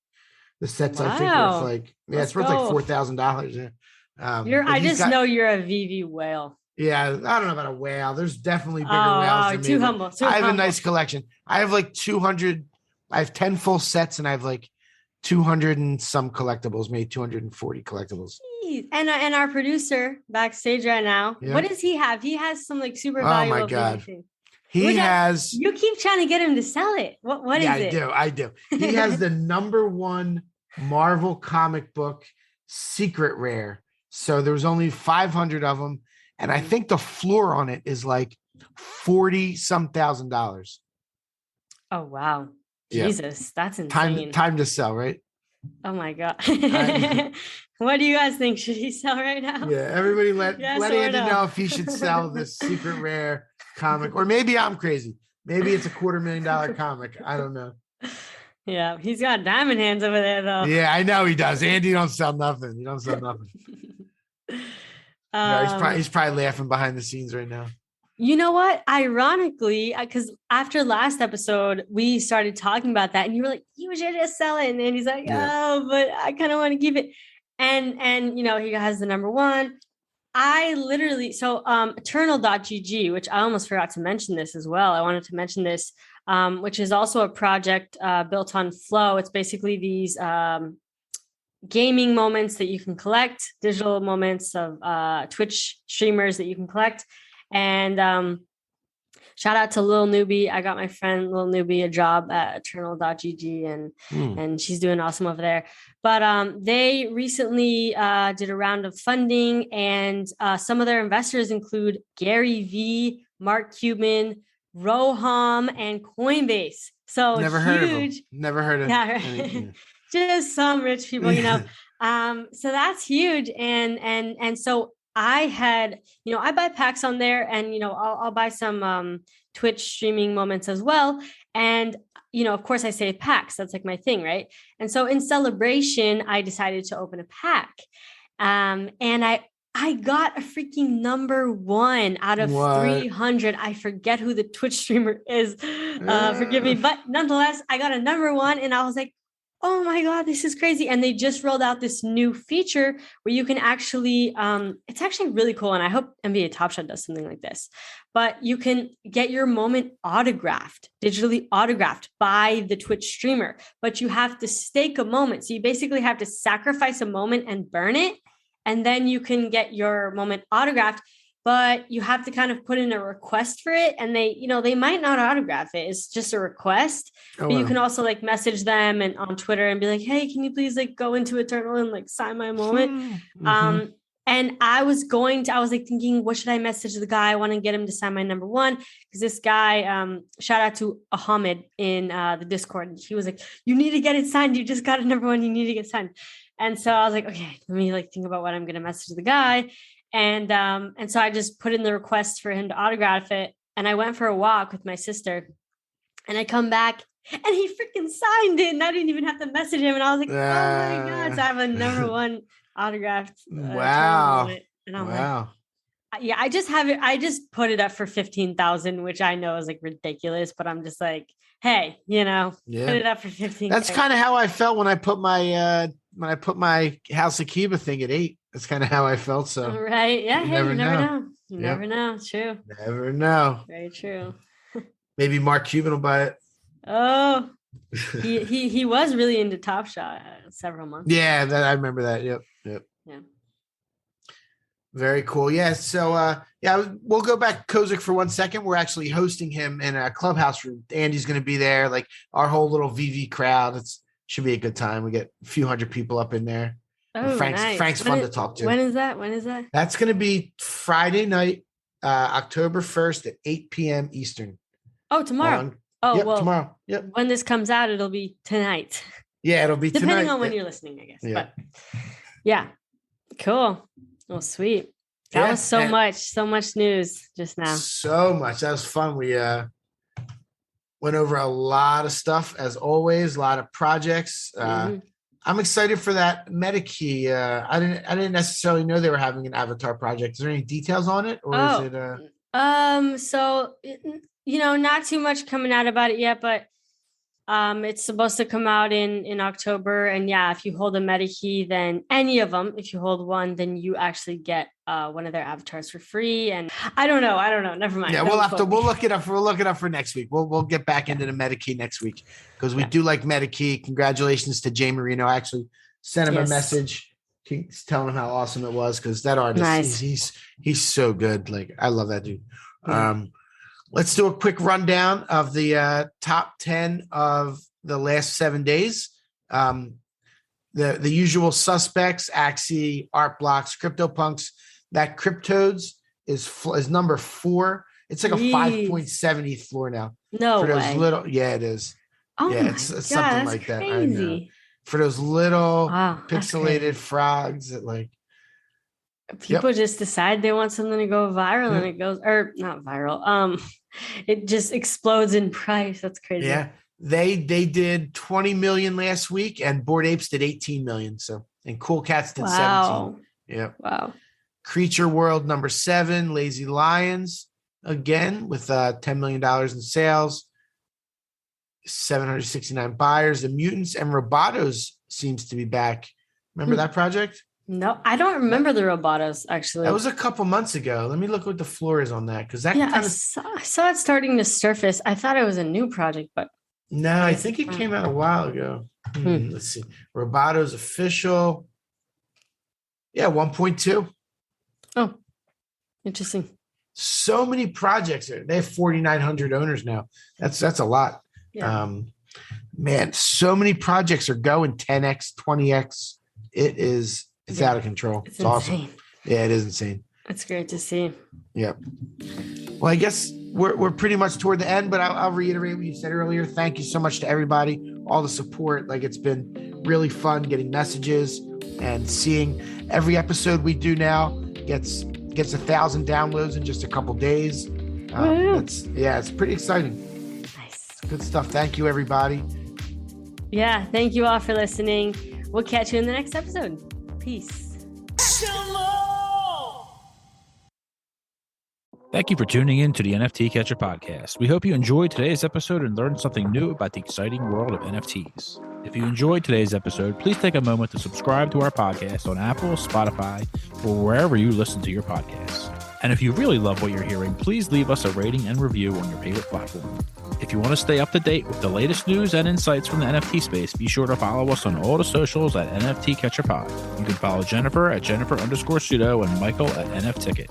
The set's I think worth like it's worth like $4,000. I just know you're a VV whale. Yeah, I don't know about a whale. There's definitely bigger whales than me. Too humble. I have a nice collection. I have like 200. I have 10 full sets and I have like 200 and some collectibles, maybe 240 collectibles. And our producer backstage right now, what does he have? He has some like super valuable. Oh my God. Thing. You keep trying to get him to sell it. What is it? I do. He has the #1 Marvel comic book secret rare. So there was only 500 of them. And I think the floor on it is like $40-some thousand. Oh, wow. Jesus, that's insane. Time to sell, right? Oh my God. What do you guys think? Should he sell right now? Yeah, everybody let Andy know if he should sell this secret rare comic. Or maybe I'm crazy. Maybe it's a $250,000 comic. I don't know. Yeah, he's got diamond hands over there though. Yeah, I know he does. Andy don't sell nothing. He don't sell nothing. He's probably laughing behind the scenes right now. You know what? Ironically, because after last episode, we started talking about that and you were like, you should just sell it. And then he's like, oh, but I kind of want to keep it. And he has the #1. I literally, eternal.gg, which I almost forgot to mention this as well. I wanted to mention this, which is also a project built on Flow. It's basically these gaming moments that you can collect, digital moments of Twitch streamers that you can collect. And shout out to Lil Newbie. I got my friend Lil Newbie a job at eternal.gg and she's doing awesome over there. But they recently did a round of funding and some of their investors include Gary V, Mark Cuban, Roham, and Coinbase. So never heard of them. Never heard of them. Just some rich people, so that's huge. And so I had, I buy packs on there and, I'll buy some Twitch streaming moments as well. And, of course I say packs, that's like my thing. Right. And so in celebration, I decided to open a pack. And I got a freaking #1 out of 300. I forget who the Twitch streamer is. Forgive me. But nonetheless, I got a #1 and I was like, oh my God, this is crazy. And they just rolled out this new feature where you can actually, it's actually really cool. And I hope NBA Top Shot does something like this, but you can get your moment digitally autographed by the Twitch streamer, but you have to stake a moment. So you basically have to sacrifice a moment and burn it. And then you can get your moment autographed, but you have to kind of put in a request for it. And they might not autograph it. It's just a request. But you can also like message them and on Twitter and be like, hey, can you please like go into Eternal and like sign my moment? And I was like thinking, what should I message the guy? I want to get him to sign my #1. Because this guy, shout out to Ahmed in the Discord. He was like, you need to get it signed. You just got a #1. You need to get signed. And so I was like, okay, let me like think about what I'm going to message the guy. And so I just put in the request for him to autograph it. And I went for a walk with my sister and I come back And he freaking signed it, and I didn't even have to message him. And I was like, oh my God. So I have a number one autographed wow. on it. And I'm wow. like, yeah, I just have it. I just put it up for 15,000, which I know is like ridiculous, but I'm just like, hey, put it up for 15. That's kind of how I felt when I put my House of Kiba thing at 8. That's kind of how I felt. So right, yeah. You Hey, never you never know. know. You never know. True. Never know. Very true. Maybe Mark Cuban will buy it. Oh, he was really into Top Shot several months. Yeah, I remember that. Yep. Yeah. Very cool. Yeah. So we'll go back to Kozik for 1 second. We're actually hosting him in a clubhouse room. Andy's going to be there, like our whole little VV crowd. Should be a good time. We get a few hundred people up in there. Oh, nice. Frank's fun to talk to. When is that? That's going to be Friday night, October 1st at 8 p.m. Eastern. Oh, tomorrow. Tomorrow. Yep. When this comes out, it'll be tonight. Yeah, it'll be depending tonight. on when you're listening, I guess. Yeah. But yeah, cool. Well, sweet. That was so much news just now. So much. That was fun. We went over a lot of stuff as always. A lot of projects. I'm excited for that MetaKey. I didn't necessarily know they were having an avatar project. Is there any details on it, or is it? So not too much coming out about it yet, but it's supposed to come out in October. And yeah, if you hold a MetaKey, then any of them, if you hold one, then you actually get one of their avatars for free. And I don't know. Never mind. Yeah, we'll look it up. We'll look it up for next week. We'll get back into the MetaKey next week because we do like MetaKey. Congratulations to Jay Marino. I actually sent him a message telling him how awesome it was because that artist, he's so good. Like I love that dude. Yeah. Let's do a quick rundown of the top 10 of the last 7 days. The usual suspects: Axie, Art Blocks, CryptoPunks. That Cryptodes is number 4. It's like a 5.7 floor now. No for those way. it is. Oh yeah, my it's God, something like that. I know. For those little pixelated frogs that like. People just decide they want something to go viral and it goes, or not viral. It just explodes in price. That's crazy. Yeah. They did 20 million last week and Bored Apes did 18 million. So, and Cool Cats did 17. Yeah. Wow. Creature World number 7, Lazy Lions again with $10 million in sales, 769 buyers. The Mutants and Robotos seems to be back. Remember that project? No, I don't remember the Robotos actually. That was a couple months ago. Let me look what the floor is on that because that I saw it starting to surface. I thought it was a new project, but no, I think it came out a while ago. Let's see. Robotos official. Yeah, 1.2. Oh, interesting. So many projects. They have 4,900 owners now. That's a lot. Yeah. Man, so many projects are going 10x, 20x. It's out of control. It's awesome. Yeah, it is insane. It's great to see. Yep. Well, I guess we're pretty much toward the end, but I'll reiterate what you said earlier. Thank you so much to everybody, all the support. Like it's been really fun getting messages and seeing every episode we do now gets 1,000 downloads in just a couple days. It's pretty exciting. Nice. Good stuff. Thank you, everybody. Yeah, thank you all for listening. We'll catch you in the next episode. Peace. Thank you for tuning in to the NFT Catcher Podcast. We hope you enjoyed today's episode and learned something new about the exciting world of NFTs. If you enjoyed today's episode, please take a moment to subscribe to our podcast on Apple, Spotify, or wherever you listen to your podcasts. And if you really love what you're hearing, please leave us a rating and review on your favorite platform. If you want to stay up to date with the latest news and insights from the NFT space, be sure to follow us on all the socials at NFT Catcher Pod. You can follow Jennifer at Jennifer_pseudo and Michael at NFTicket.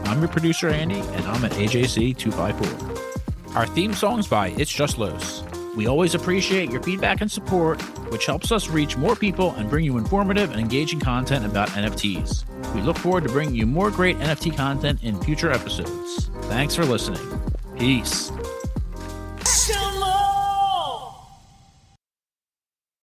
I'm your producer, Andy, and I'm at AJC254. Our theme song's by It's Just Los. We always appreciate your feedback and support, which helps us reach more people and bring you informative and engaging content about NFTs. We look forward to bringing you more great NFT content in future episodes. Thanks for listening. Peace.